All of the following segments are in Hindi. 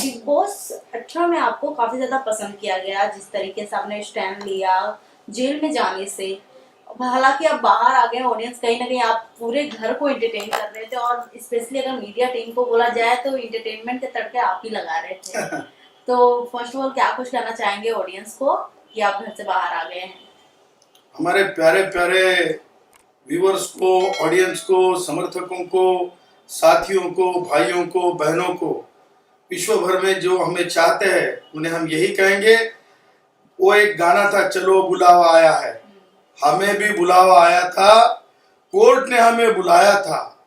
बिग बॉस 18 में आपको काफी ज्यादा पसंद किया गया, जिस तरीके से आपने स्टैंड लिया जेल में जाने से। हालांकि आप बाहर आ गए, ऑडियंस कहीं ना कहीं आप पूरे घर को एंटरटेन कर रहे थे, और स्पेशली अगर मीडिया टीम को बोला जाए तो एंटरटेनमेंट के तड़के आप ही लगा रहे थे। तो फर्स्ट ऑफ ऑल क्या कुछ कहना चाहेंगे ऑडियंस को कि आप घर से बाहर आ गए हैं? हमारे प्यारे प्यारे व्यूअर्स को, ऑडियंस को, समर्थकों को, साथियों को, भाइयों को, बहनों को, विश्व भर में जो हमें चाहते हैं उन्हें हम यही कहेंगे। वो एक गाना था, चलो बुलावा आया है। हमें भी बुलावा आया था, कोर्ट ने हमें बुलाया था।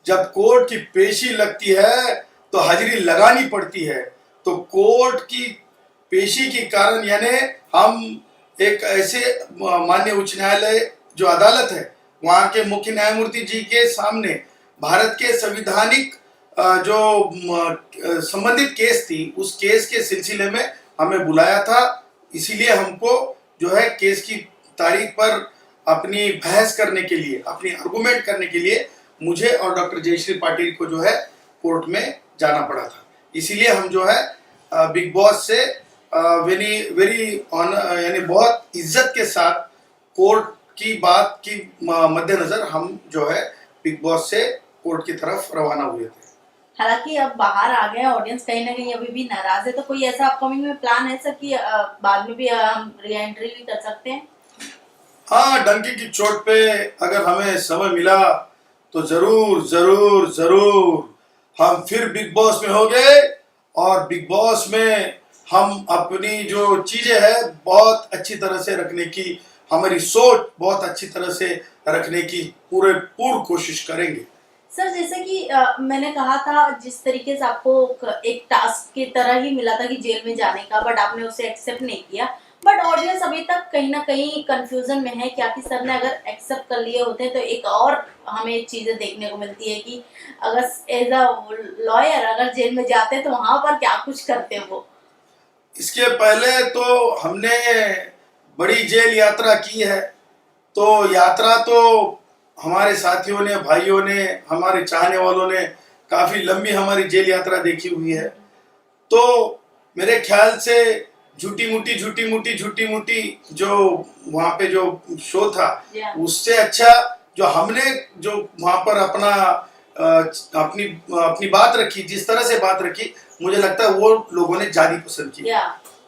जब कोर्ट की पेशी लगती है तो हाजिरी लगानी पड़ती है। तो कोर्ट की पेशी के कारण यानी हम एक ऐसे माननीय उच्च न्यायालय जो अदालत है वहाँ के मुख्य न्यायमूर्ति जी के सामने भारत के संविधानिक जो संबंधित केस थी, उस केस के सिलसिले में हमें बुलाया था। इसीलिए हमको जो है केस की तारीख पर अपनी बहस करने के लिए, अपनी आर्गुमेंट करने के लिए मुझे और डॉक्टर जयश्री पाटिल को जो है कोर्ट में जाना पड़ा था। इसीलिए हम जो है बिग बॉस से वेरी वेरी यानी बहुत इज्जत के साथ कोर्ट की बात की मद्देनजर हम जो है बिग बॉस से कोर्ट की तरफ रवाना हुए थे। हालांकि अब बाहर आ गए, ऑडियंस कहीं ना कहीं अभी भी नाराज है, तो कोई ऐसा अपकमिंग में प्लान है सर कि बाद में भी हम री एंट्री भी कर सकते हैं? हाँ, डंकी की चोट पे अगर हमें समय मिला तो जरूर जरूर जरूर हम फिर बिग बॉस में हो गए, और बिग बॉस में हम अपनी जो चीजें हैं बहुत अच्छी तरह से रखने की, हमारी सोच बहुत अच्छी तरह से रखने की पूरी कोशिश करेंगे। सर जैसे कि मैंने कहा था, जिस तरीके से आपको एक टास्क की तरह ही मिला था कि जेल में जाने का, बट आपने उसे एक्सेप्ट नहीं किया। बट ऑडियंस अभी तक कहीं ना कहीं कंफ्यूजन में है, क्या कि सर ने अगर एक्सेप्ट कर लिए होते तो एक और हमें चीजें देखने को मिलती है कि अगर एज अ लॉयर अगर जेल में जाते तो वहां पर क्या कुछ करते वो। इसके पहले तो हमने बड़ी जेल यात्रा की है। तो यात्रा तो हमारे साथियों ने, भाइयों ने, हमारे चाहने वालों ने काफी लंबी हमारी जेल यात्रा देखी हुई है। तो मेरे ख्याल से झूठी मूठी जो वहाँ पे जो शो था, उससे अच्छा जो हमने जो वहाँ पर अपनी बात रखी, जिस तरह से बात रखी, मुझे लगता है वो लोगों ने ज्यादा पसंद की।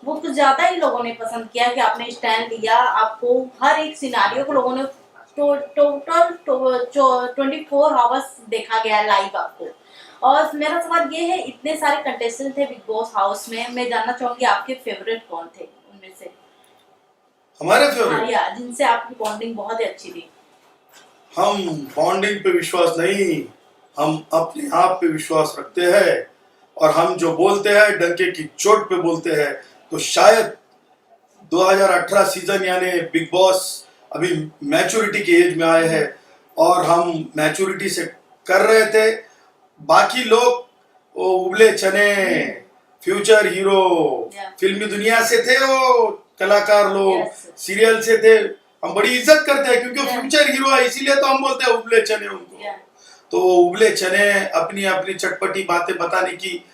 वो कुछ ज्यादा ही लोगों ने पसंद किया कि आपने स्टैंड लिया। आपको हर एक सिनारियो को लोगों ने टोटल 24 आवर्स देखा गया लाइव आपको। और मेरा सवाल ये है, इतने सारे कंटेस्टेंट थे बिग बॉस हाउस में, मैं जानना चाहूंगी आपके फेवरेट कौन थे उनमें से? हमारे फेवरेट जिनसे आपकी बॉन्डिंग बहुत ही अच्छी थी। हम बॉन्डिंग पे विश्वास नहीं, हम अपने आप पे विश्वास रखते हैं, और हम जो बोलते हैं डंके की चोट पे बोलते हैं। तो शायद 2018 सीजन यानी बिग बॉस अभी मैच्योरिटी के एज में आए हैं, और हम मैच्योरिटी से कर रहे थे। बाकी लोग वो उबले चने फ्यूचर हीरो फिल्मी दुनिया से थे, वो कलाकार लोग सीरियल से थे। हम बड़ी इज्जत करते हैं क्योंकि फ्यूचर हीरो है, इसीलिए तो हम बोलते हैं उबले चने उनको। तो वो उबले चने अपनी अपनी चटपटी बातें बताने की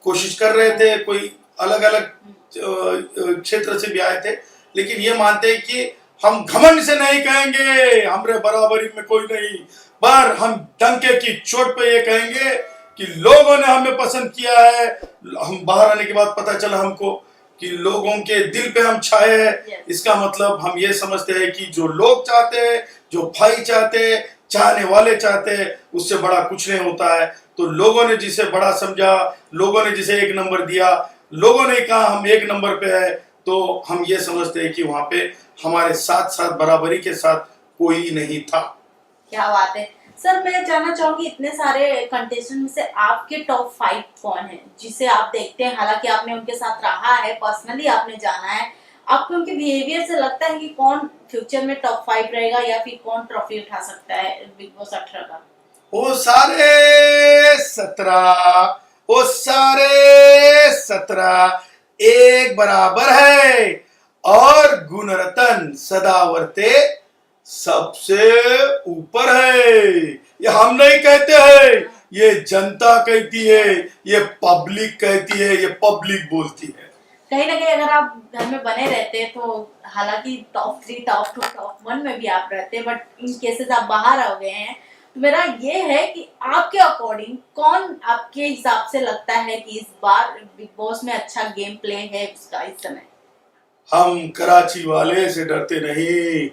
कोशिश कर रहे थे। कोई अलग अलग क्षेत्र से भी आए थे, लेकिन ये मानते हैं कि हम घमंड से नहीं कहेंगे हमरे बराबरी में कोई नहीं, पर हम डंके की चोट पे ये कहेंगे कि लोगों ने हमें पसंद किया है। हम बाहर आने के बाद पता चला हमको कि लोगों के दिल पे हम छाए हैं। इसका मतलब हम ये समझते हैं कि जो लोग चाहते हैं, जो भाई चाहते हैं, चाहने वाले चाहते हैं, उससे बड़ा कुछ नहीं होता है। तो लोगों ने जिसे बड़ा समझा, लोगों ने जिसे एक नंबर दिया, लोगों ने कहा हम एक नंबर पे है, तो हम ये समझते हैं कि वहां पे हमारे साथ साथ बराबरी के साथ कोई नहीं था। क्या बात है सर। मैं जानना चाहूंगी, इतने सारे कंटेस्टेंट में से आपके टॉप 5 कौन है जिसे आप देखते हैं? हालांकि आपने उनके साथ रहा है, पर्सनली आपने जाना है, आपको उनके बिहेवियर से लगता है कि कौन फ्यूचर में टॉप 5 रहेगा या फिर कौन ट्रॉफी उठा सकता है बिग बॉस 18 का? वो सारे 17 एक बराबर है, और गुणरत्न सदावर्ते सबसे ऊपर है। ये हम नहीं कहते हैं, ये जनता कहती है, ये पब्लिक कहती है, ये पब्लिक बोलती है। कहीं ना कहीं अगर आप घर में बने रहते तो हालांकि टॉप 3 टॉप 2 टॉप 1 में भी आप रहते, बट इन केसेस आप बाहर हो गए हैं। तो मेरा ये है कि आपके अकॉर्डिंग कौन आपके हिसाब से लगता है कि इस बार बिग बॉस में अच्छा गेम प्ले है उसका इस समय? हम कराची वाले से डरते नहीं,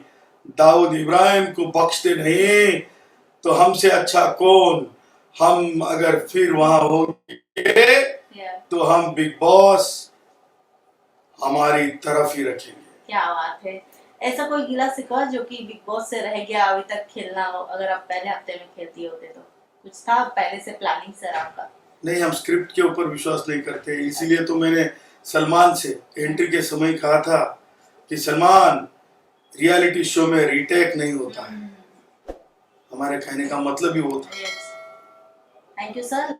दाऊद इब्राहिम को बख्शते नहीं, तो हमसे अच्छा कौन। हम अगर फिर वहां होंगे तो हम बिग बॉस हमारी तरफ ही रखेंगे। क्या बात है। ऐसा कोई गिला शिकवा जो कि बिग बॉस से रह गया अभी तक खेलना हो, अगर आप पहले हफ्ते में खेलती होते तो कुछ था पहले से प्लानिंग सर आपका? नहीं, हम स्क्रिप्ट के ऊपर विश्वास नहीं करते, इसीलिए तो मैंने सलमान से एंट्री के समय कहा था कि सलमान, रियलिटी शो में रीटेक नहीं होता है। हमारे कहने का मतलब ही वो था। Thank you sir.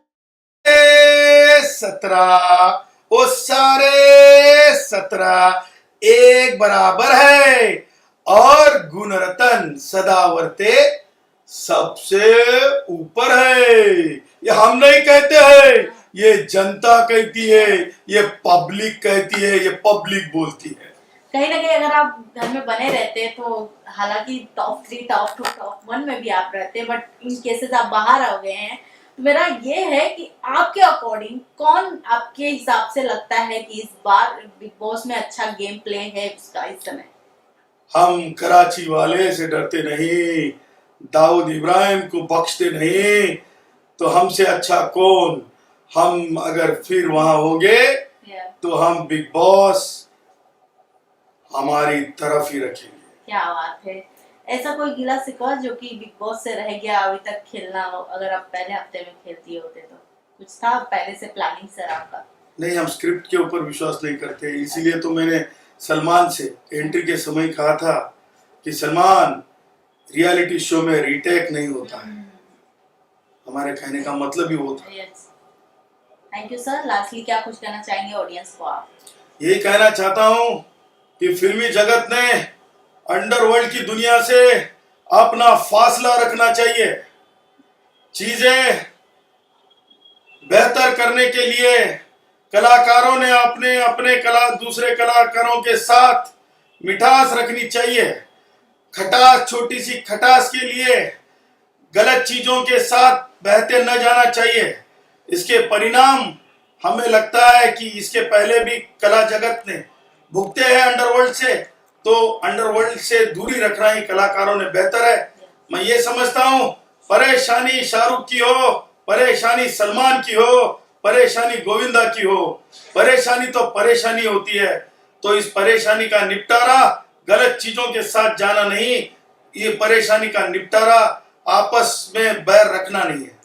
17 वो सारे 17 एक बराबर है, और गुणरत्न सदावर्ते सबसे ऊपर है। ये हम नहीं कहते हैं, ये जनता कहती है, ये पब्लिक कहती है, ये पब्लिक बोलती है। कहीं ना कहीं अगर आप घर में बने रहते तो हालांकि टॉप 3 टॉप 2 टॉप 1 में भी आप रहते, बट इन केसेस आप बाहर हो गए हैं। तो मेरा ये है कि आपके अकॉर्डिंग कौन आपके हिसाब से लगता है कि इस बार बिग बॉस में अच्छा गेम प्ले है उसका इस समय? हम कराची वाले से डरते नहीं, दाऊद इब्राहिम को बख्शते नहीं, तो हमसे अच्छा कौन। हम अगर फिर वहां होंगे तो हम बिग बॉस हमारी तरफ ही रखेंगे। क्या बात है। ऐसा कोई गिला शिकवा जो कि बिग बॉस से रह गया अभी तक खेलना हो, अगर आप पहले हफ्ते में खेलती होते तो कुछ था पहले से प्लानिंग सर आपका? नहीं, हम स्क्रिप्ट के ऊपर विश्वास नहीं करते, इसीलिए तो मैंने सलमान से एंट्री के समय कहा था कि सलमान, रियलिटी शो में रीटेक नहीं होता है। हमारे कहने का मतलब ही वो था। Thank you sir. लास्टली क्या कुछ कहना चाहेंगे ऑडियंस को आप? यही कहना चाहता हूं कि फिल्मी जगत ने अंडरवर्ल्ड की दुनिया से अपना फासला रखना चाहिए। चीजें बेहतर करने के लिए कलाकारों ने अपने अपने दूसरे कलाकारों के साथ मिठास रखनी चाहिए। खटास, छोटी सी खटास के लिए गलत चीजों के साथ बहते न जाना चाहिए। इसके परिणाम हमें लगता है कि इसके पहले भी कला जगत ने भुगते हैं अंडरवर्ल्ड से, तो अंडरवर्ल्ड से दूरी रखना ही कलाकारों ने बेहतर है। मैं ये समझता हूँ, परेशानी शाहरुख की हो, परेशानी सलमान की हो, परेशानी गोविंदा की हो, परेशानी तो परेशानी होती है, तो इस परेशानी का निपटारा गलत चीजों के साथ जाना नहीं, ये परेशानी का निपटारा आपस में बैर रखना नहीं है।